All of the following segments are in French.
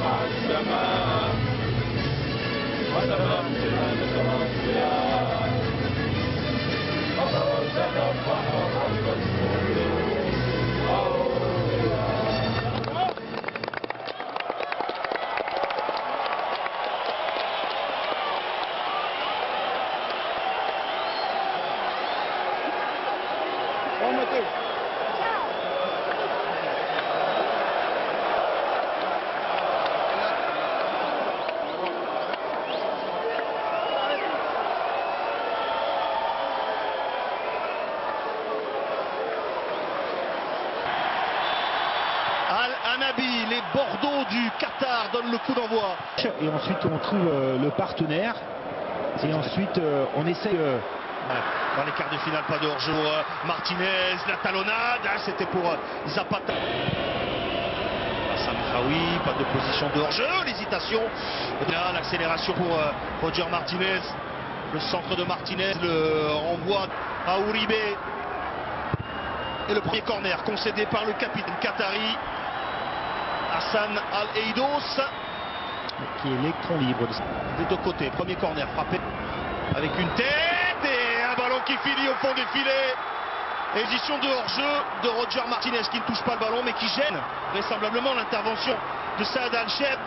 مع السماء وتمثل الأصفياء وفوزنا البحر حتى السلوك Al-Anabi, les Bordeaux du Qatar donnent le coup d'envoi. Et ensuite on trouve le partenaire. Et ensuite on essaye... Dans les quarts de finale, pas de hors-jeu. Martinez, la talonnade, c'était pour Zapata. Hassan Khaoui, pas de position de hors-jeu, l'hésitation. Là, l'accélération pour Roger Martinez. Le centre de Martinez, le renvoi à Uribe. Et le premier corner concédé par le capitaine qatari, Hassan Al-Eidos. Qui est l'électron libre. Des deux côtés, premier corner frappé avec une tête et un ballon qui finit au fond des filets. Édition de hors-jeu de Roger Martinez qui ne touche pas le ballon mais qui gêne vraisemblablement l'intervention de Saad Al-Cheb.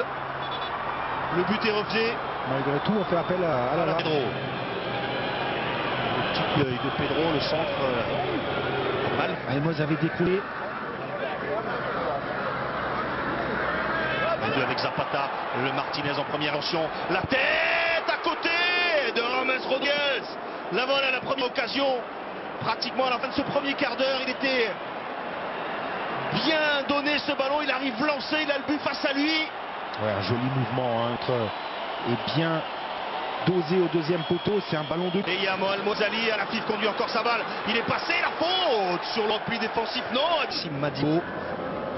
Le but est refusé. Malgré tout, on fait appel à la Pedro. Le petit œil de Pedro, le centre mal. Almoz avait découlé. Les deux avec Zapata, le Martinez en première tension. La tête à côté de James Rodriguez. La voile à la première occasion. Pratiquement à la fin de ce premier quart d'heure, il était bien donné ce ballon. Il arrive lancé, il a le but face à lui. Ouais, un joli mouvement et bien dosé au deuxième poteau. C'est un ballon de... Et il y a Mohamed Mozali à la FIF conduit encore sa balle. Il est passé, la faute sur le repli défensif. Non, Sim Madibo,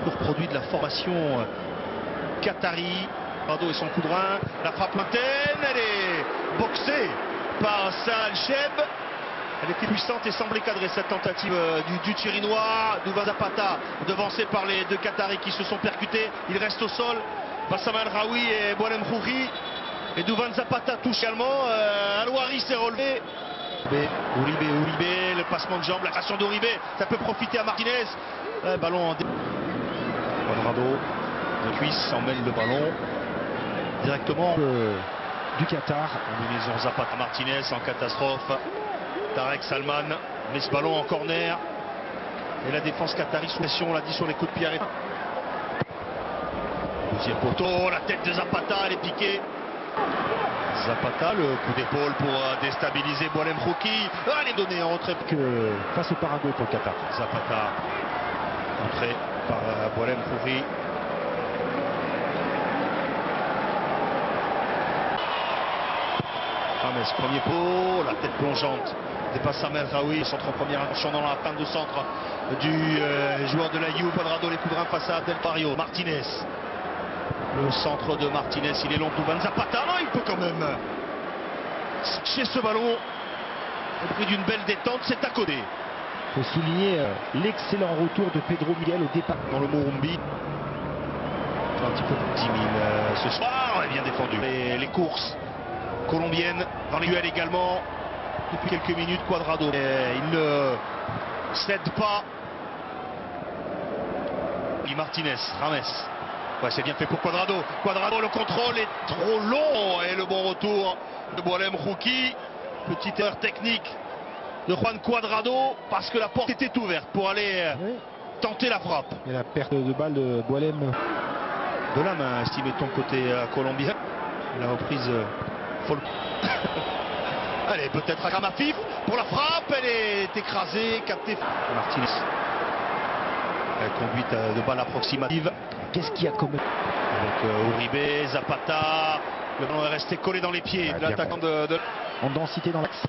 pour produit de la formation qatari. Pardo et son coup de rein. La frappe lointaine, elle est boxée par Saad Cheb. Elle était puissante et semblait cadrer cette tentative du Turinois. Douvan Zapata, devancé par les deux Qataris qui se sont percutés. Il reste au sol. Bassam El-Raoui et Boualem Khouri. Et Douvan Zapata touche également. Alouari s'est relevé. Uribe, le passement de jambe, la création d'Uribe. Ça peut profiter à Martinez. Ballon en... Quadrado, de cuisse, emmène le ballon directement du Qatar. Combinaison Zapata Martinez en catastrophe. Tarek Salman met ce ballon en corner. Et la défense qatari sous pression, on l'a dit, sur les coups de pied arrêtés. Deuxième poteau, la tête de Zapata, elle est piquée. Zapata, le coup d'épaule pour déstabiliser Boualem Khouri. Elle est donnée en retrait face au Paraguay pour le Qatar. Zapata, entrée par Boualem Khouri. James, premier pot, la tête plongeante dépasse Samuel Raoui, centre en première intention dans la fin de centre du joueur de la You, Quadrado, les coups de rein face à Del Barrio. Martinez, le centre de Martinez, il est long, Douvan Zapata, non, il peut quand même chez ce ballon, au prix d'une belle détente, c'est à côté. Il faut souligner l'excellent retour de Pedro Miguel au départ. Dans le Morumbi, un petit peu plus 10 000 ce soir, est bien défendu. Les courses colombiennes dans les duels également. Depuis quelques minutes, Quadrado. Il ne cède pas. Et Martinez, James. Ouais, c'est bien fait pour Quadrado. Quadrado, le contrôle est trop long. Et le bon retour de Boualem Khouri. Petite erreur technique de Juan Quadrado. Parce que la porte était ouverte pour aller tenter la frappe. Et la perte de balle de Boualem. De la main, estimé de ton côté colombien. La reprise folle. Allez, peut-être à Ramafif pour la frappe, elle est écrasée, captée. Martinez. Conduite de balle approximative. Qu'est-ce qu'il y a comme... Avec Uribe, Zapata, le ballon est resté collé dans les pieds de l'attaquant en densité dans l'axe.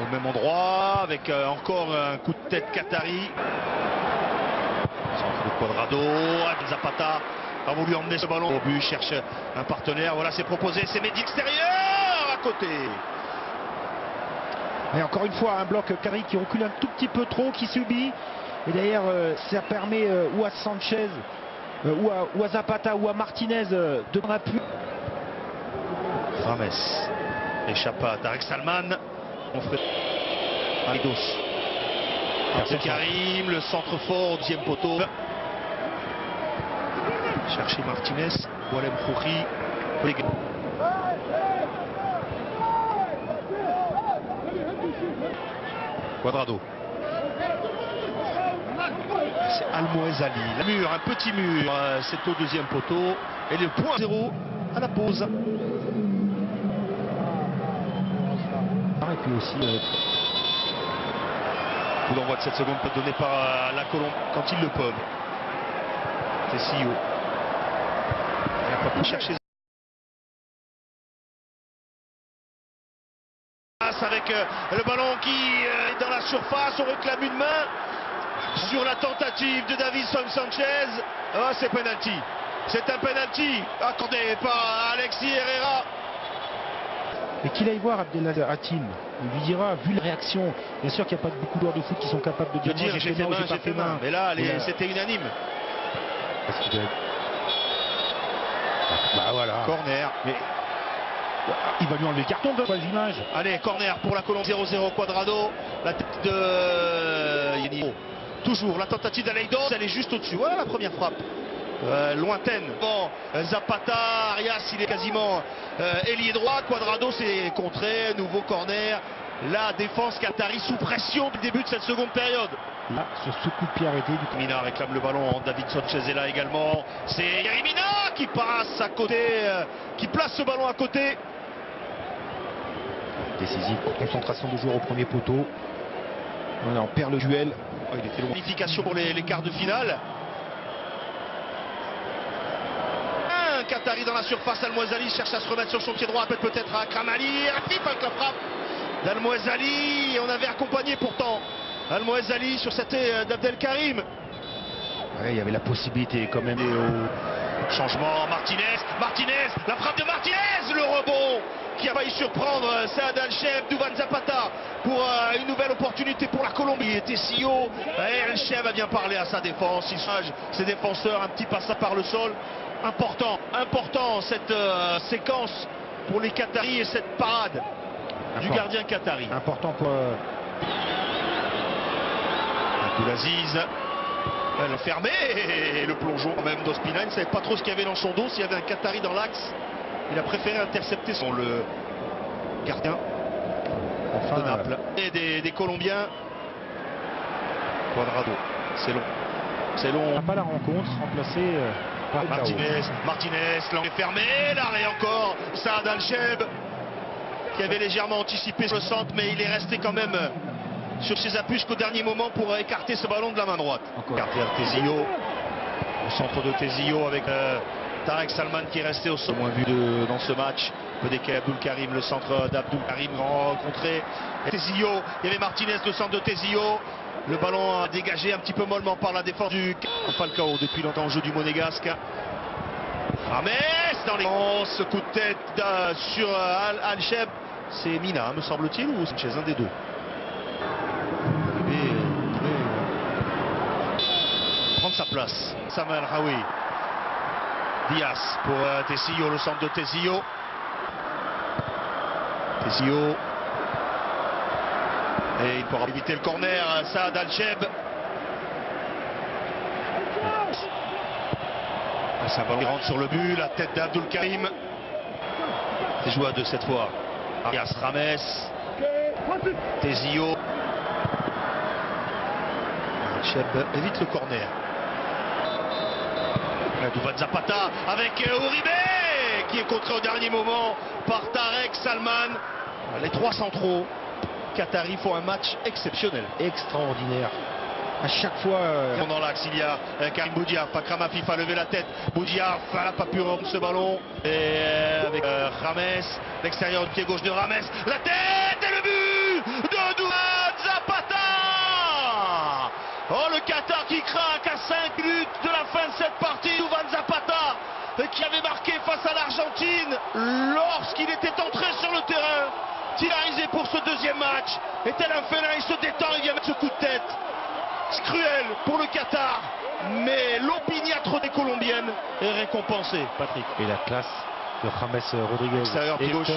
Au même endroit, avec encore un coup de tête qatari. Centre de Quadrado, Zapata a voulu emmener ce ballon au but, cherche un partenaire, voilà, c'est proposé, c'est Mehdi extérieur à côté. Et encore une fois, un bloc qatari qui recule un tout petit peu trop, qui subit. Et d'ailleurs, ça permet Ouad Sanchez ou à Zapata ou à Martinez de prendre appui. Rames échappe à Tarek Salman. On ferait Aidos. Abdel Karim, le centre fort au deuxième poteau. Chercher Martinez, Walem Khouri. Cuadrado. C'est Almoez Ali. Le mur, un petit mur. C'est au deuxième poteau. Et le point 0 à la pause. Et puis aussi coup d'envoi de cette seconde peut être donné par la Colombe quand ils le peuvent. Tessio. Il n'a pas pu chercher. Avec le ballon qui est dans la surface, on réclame une main sur la tentative de Davinson Sanchez. Oh, c'est penalty. C'est un penalty accordé par Alexis Herrera. Et qu'il aille voir Abdelaziz Hatim. Il lui dira, vu la réaction, bien sûr qu'il n'y a pas beaucoup de joueurs de foot qui sont capables de dire j'ai fait main, j'ai fait main. Mais là, c'était unanime. Parce qu'il doit... Bah voilà. Corner. Mais il va lui enlever le carton, de l'image. Allez, corner pour la Colombe, 0-0 Cuadrado. La tête de Yeniro. Toujours la tentative d'Aleidos, elle est juste au-dessus. Voilà la première frappe. Lointaine. Bon, Zapata, Arias, il est quasiment ailier droit. Cuadrado, c'est contré. Nouveau corner. La défense qatari sous pression du début de cette seconde période. Là, sur ce coup de pied arrêté du Mina réclame le ballon. David Sanchez est là également. C'est Yerimina qui passe à côté, qui place ce ballon à côté. Décisif, concentration de joueurs au premier poteau. Voilà, on perd le duel. Oh, il était long. Qualification pour les quarts de finale. Un Qatari dans la surface. Almoez Ali cherche à se remettre sur son pied droit. Peut-être à Kramali. Rafif avec la frappe d'Almoez Ali. On avait accompagné pourtant Almoez Ali sur cette d'Abdel Karim. Ouais, il y avait la possibilité quand même. Changement, Martinez, la frappe de Martinez, le rebond qui a failli surprendre Saad Al-Cheb, Douvan Zapata pour une nouvelle opportunité pour la Colombie. Et Tessio, Al-Cheb a bien parlé à sa défense, il change ses défenseurs, un petit passage par le sol. Important cette séquence pour les Qataris et cette parade du gardien qatari. Important pour Abdelaziz. Elle a fermé et le plongeon même d'Ospina, il ne savait pas trop ce qu'il y avait dans son dos, s'il y avait un Qatari dans l'axe. Il a préféré intercepter son le gardien de Naples. Et des Colombiens. Cuadrado, c'est long. On n'a pas la rencontre, remplacé par Martinez, l'angle est fermé, l'arrêt encore, Saad Al-Cheb qui avait légèrement anticipé le centre, mais il est resté quand même sur ses appuis jusqu'au dernier moment pour écarter ce ballon de la main droite. Écarté à Tessio, au centre de Tessio avec Tarek Salman qui est resté au sol. Moins vu dans ce match. Pedeke Abdul Karim, le centre d'Abdul Karim rencontré. Tessio, il y avait Martinez, le centre de Tessio. Le ballon dégagé un petit peu mollement par la défense du Falcao depuis longtemps au jeu du Monégasque. Rames dans les... Ce coup de tête sur Al-Cheb. C'est Mina, me semble-t-il, ou Sanchez, un des deux. Prendre sa place. Samuel Raoui. Diaz pour Tessio, le centre de Tessio. Tessio. Et il pourra éviter le corner. Saad Al-Cheb. C'est un ballon qui rentre sur le but. La tête d'Abdul Karim. C'est joué à deux cette fois. Arias, Rames. Tessio. Al-Cheb évite le corner. Douvan Zapata avec Uribe qui est contré au dernier moment par Tarek Salman. Les trois centraux qataris font un match exceptionnel. Extraordinaire. À chaque fois. Dans l'axe, il y a Karim Boudiaf. Akram Afif a levé la tête. Boudiaf n'a pas pu rendre ce ballon. Et avec Rames, l'extérieur du pied gauche de Rames. La tête et le but de Douvan Zapata. Oh, le Qatar qui craque à 5 minutes de la fin de cette partie. Douvan Zapata qui avait marqué face à l'Argentine lorsqu'il était entré sur le terrain. Titularisé pour ce deuxième match. Et tel un félin, il se détend, il vient mettre ce coup de tête. C'est cruel pour le Qatar. mais l'opiniâtre des Colombiennes est récompensé, Patrick. Et la classe de James Rodriguez. Extérieur, pied gauche.